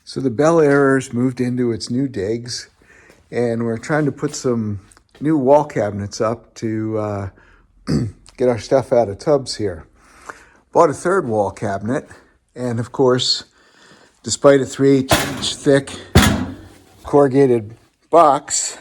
So the Bel Airror's moved into its new digs, and we're trying to put some new wall cabinets up to get our stuff out of tubs here. Bought a third wall cabinet, and of course, despite a 3/8-inch thick corrugated box,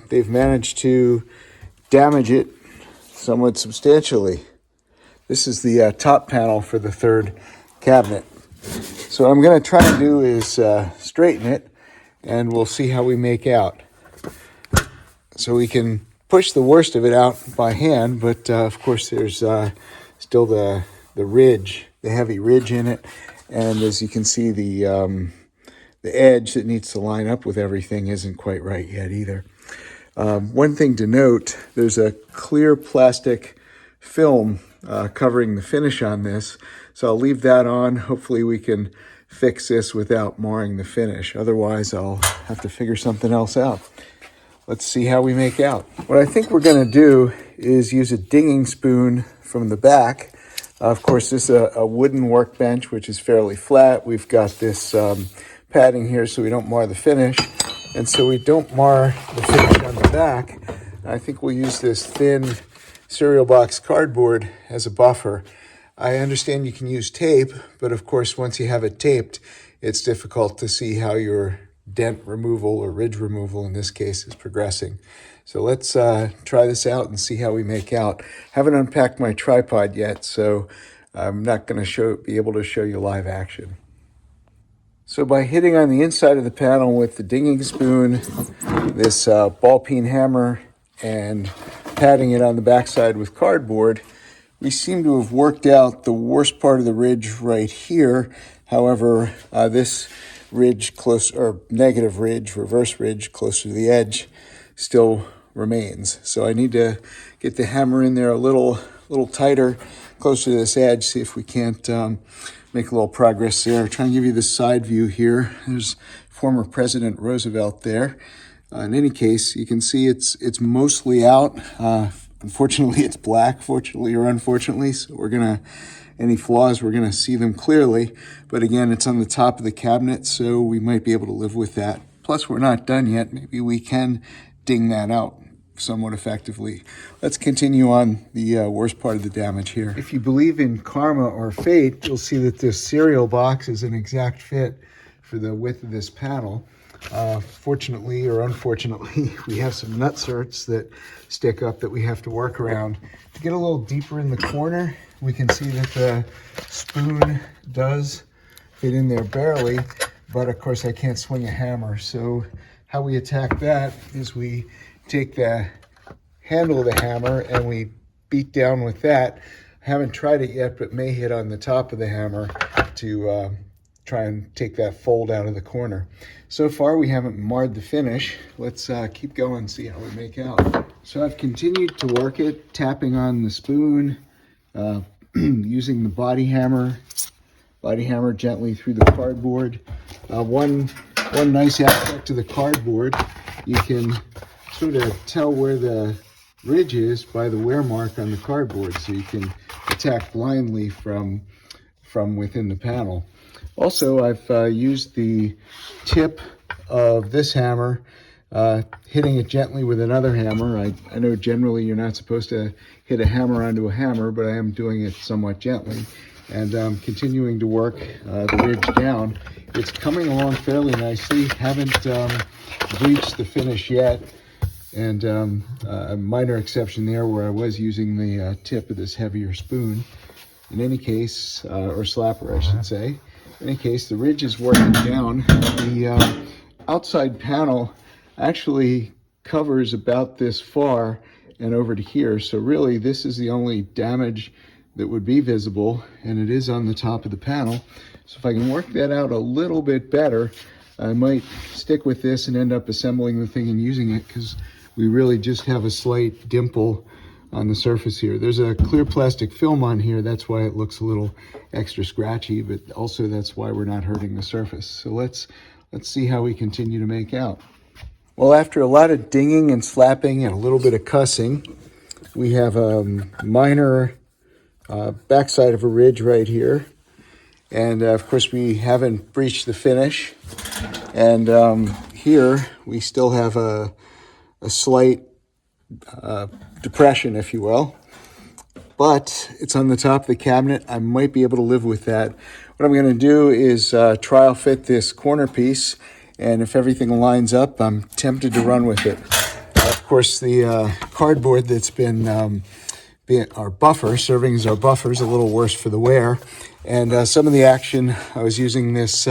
they've managed to damage it somewhat substantially. This is the top panel for the third cabinet. So what I'm going to try to do is straighten it, and we'll see how we make out. So we can push the worst of it out by hand, but of course there's still the ridge, the heavy ridge in it, and as you can see, the edge that needs to line up with everything isn't quite right yet either. One thing to note, there's a clear plastic film covering the finish on this, so I'll leave that on. Hopefully we can fix this without marring the finish. Otherwise, I'll have to figure something else out. Let's see how we make out. What I think we're going to do is use a dinging spoon from the back. Of course, this is a wooden workbench, which is fairly flat. We've got this padding here so we don't mar the finish. And so we don't mar the finish on the back, I think we'll use this thin cereal box cardboard as a buffer. I understand you can use tape, but of course, once you have it taped, it's difficult to see how your dent removal or ridge removal in this case is progressing. So let's try this out and see how we make out. Haven't unpacked my tripod yet, so I'm not going to be able to show you live action. So by hitting on the inside of the panel with the dinging spoon, this ball peen hammer, and padding it on the backside with cardboard, we seem to have worked out the worst part of the ridge right here. However, this ridge negative ridge, reverse ridge closer to the edge still remains. So I need to get the hammer in there a little tighter, closer to this edge, see if we can't make a little progress there. Try and give you the side view here. There's former President Roosevelt there. In any case, you can see it's mostly out. Unfortunately, it's black, fortunately or unfortunately. So any flaws, we're gonna see them clearly. But again, it's on the top of the cabinet, so we might be able to live with that. Plus, we're not done yet. Maybe we can ding that out somewhat effectively. Let's continue on the worst part of the damage here. If you believe in karma or fate, you'll see that this cereal box is an exact fit for the width of this panel. Fortunately or unfortunately, we have some nut certs that stick up that we have to work around. To get a little deeper in the corner, we can see that the spoon does fit in there barely, but of course I can't swing a hammer. So how we attack that is we take the handle of the hammer and we beat down with that. I haven't tried it yet, but may hit on the top of the hammer to try and take that fold out of the corner. So far, we haven't marred the finish. Let's keep going and see how we make out. So I've continued to work it, tapping on the spoon, using the body hammer gently through the cardboard. One nice aspect of the cardboard, you can sort of tell where the ridge is by the wear mark on the cardboard, so you can attack blindly from within the panel. Also, I've used the tip of this hammer, hitting it gently with another hammer. I know generally you're not supposed to hit a hammer onto a hammer, but I am doing it somewhat gently and continuing to work the ridge down. It's coming along fairly nicely. Haven't bleached the finish yet, and a minor exception there where I was using the tip of this heavier spoon. In any case, or slapper, I should say. In any case, the ridge is working down. The outside panel actually covers about this far and over to here. So really, this is the only damage that would be visible, and it is on the top of the panel. So if I can work that out a little bit better, I might stick with this and end up assembling the thing and using it, because we really just have a slight dimple on the surface here. There's a clear plastic film on here. That's why it looks a little extra scratchy, but also that's why we're not hurting the surface. So let's see how we continue to make out. Well, after a lot of dinging and slapping and a little bit of cussing, we have a minor backside of a ridge right here. And of course, we haven't breached the finish. And here we still have a slight depression, if you will. But it's on the top of the cabinet. I might be able to live with that. What I'm going to do is trial fit this corner piece. And if everything lines up, I'm tempted to run with it. Of course, the cardboard that's been being our buffer, serving as our buffer, is a little worse for the wear. And some of the action, I was using this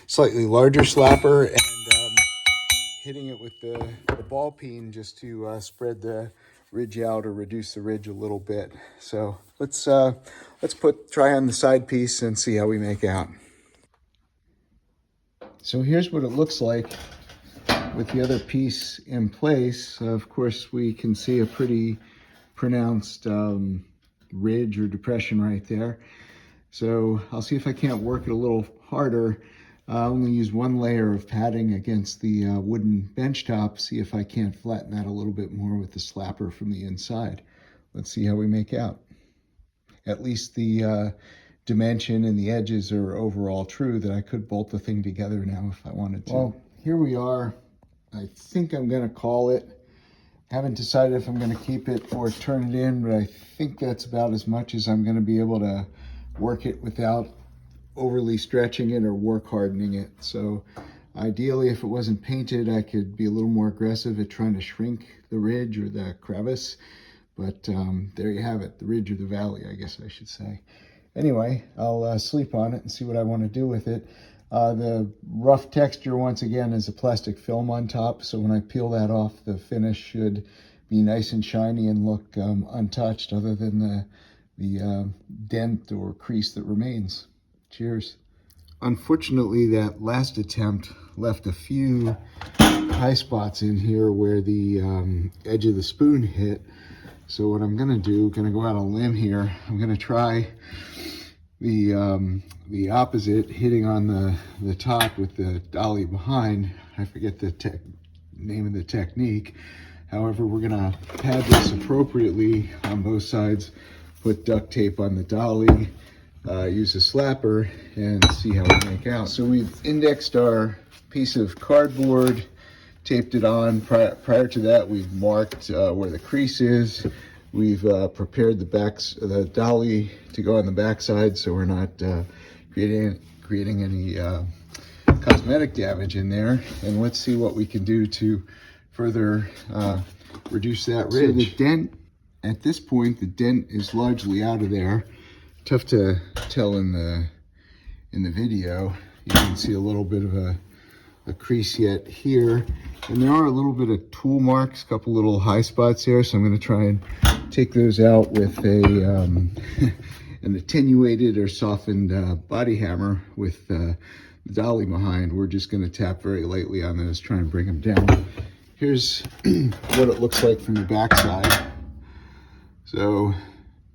slightly larger slapper and hitting it with the ball peen just to spread the ridge out or reduce the ridge a little bit. So let's try on the side piece and see how we make out. So here's what it looks like with the other piece in place. Of course, we can see a pretty pronounced ridge or depression right there. So I'll see if I can't work it a little harder. I'll only use one layer of padding against the wooden bench top, see if I can't flatten that a little bit more with the slapper from the inside. Let's see how we make out. At least the dimension and the edges are overall true, that I could bolt the thing together now if I wanted to. Well, here we are. I think I'm going to call it. Haven't decided if I'm going to keep it or turn it in, but I think that's about as much as I'm going to be able to work it without overly stretching it or work hardening it. So ideally, if it wasn't painted, I could be a little more aggressive at trying to shrink the ridge or the crevice. But there you have it, the ridge or the valley, I guess I should say. Anyway, I'll sleep on it and see what I want to do with it. The rough texture, once again, is a plastic film on top. So when I peel that off, the finish should be nice and shiny and look untouched, other than the dent or crease that remains. Cheers. Unfortunately, that last attempt left a few high spots in here where the edge of the spoon hit. So what I'm gonna do, gonna go out on a limb here, I'm gonna try the opposite, hitting on the top with the dolly behind. I forget the name of the technique. However, we're gonna pad this appropriately on both sides, put duct tape on the dolly, use a slapper, and see how we make out. So we've indexed our piece of cardboard, taped it on. Prior to that, we've marked where the crease is. We've prepared the dolly to go on the backside, so we're not creating any cosmetic damage in there. And let's see what we can do to further reduce that ridge. So the dent, at this point, the dent is largely out of there. Tough to tell in the video. You can see a little bit of a crease yet here, and there are a little bit of tool marks, a couple little high spots here. So I'm going to try and take those out with an attenuated or softened body hammer with the dolly behind. We're just going to tap very lightly on those, try and bring them down. Here's what it looks like from the backside. So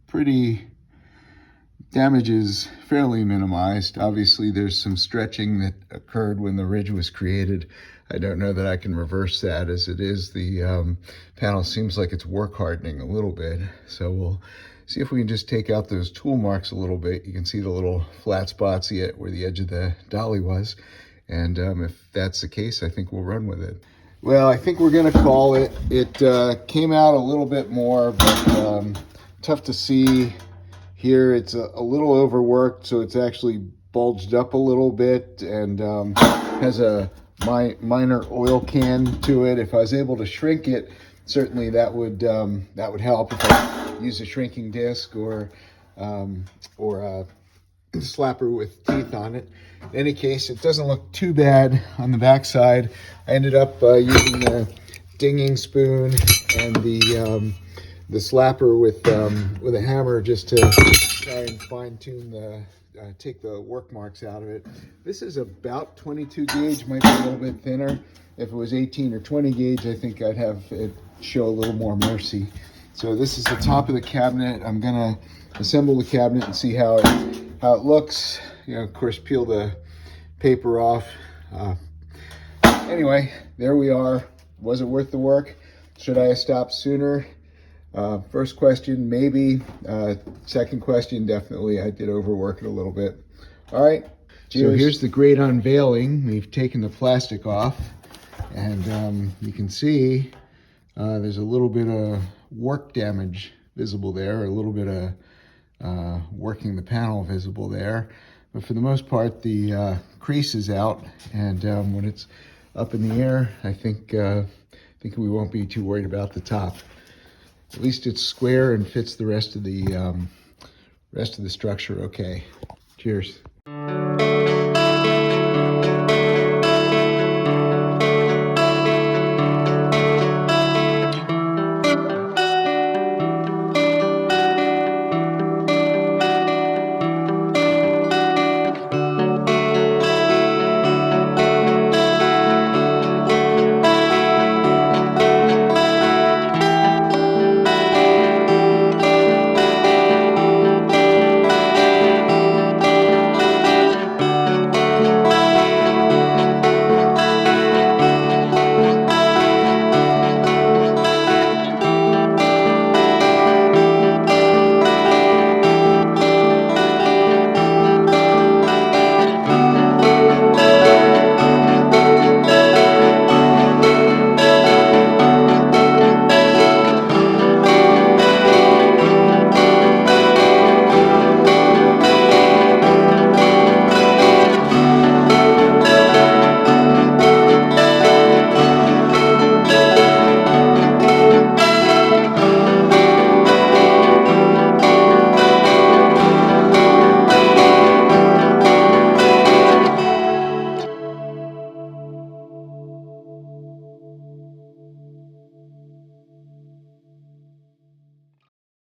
pretty. Damage is fairly minimized. Obviously, there's some stretching that occurred when the ridge was created. I don't know that I can reverse that. As it is, the panel seems like it's work hardening a little bit. So we'll see if we can just take out those tool marks a little bit. You can see the little flat spots yet where the edge of the dolly was. And if that's the case, I think we'll run with it. Well, I think we're gonna call it. It came out a little bit more, but tough to see. Here it's a little overworked, so it's actually bulged up a little bit and has a minor oil can to it. If I was able to shrink it, certainly that would help. If I use a shrinking disc or a slapper with teeth on it. In any case, it doesn't look too bad on the backside. I ended up using the dinging spoon and the slapper with a hammer just to try and fine tune take the work marks out of it. This is about 22 gauge, might be a little bit thinner. If it was 18 or 20 gauge, I think I'd have it show a little more mercy. So this is the top of the cabinet. I'm gonna assemble the cabinet and see how it looks. You know, of course, peel the paper off. Anyway, there we are. Was it worth the work? Should I have stopped sooner? First question, maybe. Second question, definitely. I did overwork it a little bit. All right. So Cheers. here's the great unveiling. We've taken the plastic off, and you can see there's a little bit of work damage visible there, a little bit of working the panel visible there. But for the most part, the crease is out, and when it's up in the air, I think we won't be too worried about the top. At least it's square and fits the rest of the structure okay. Cheers.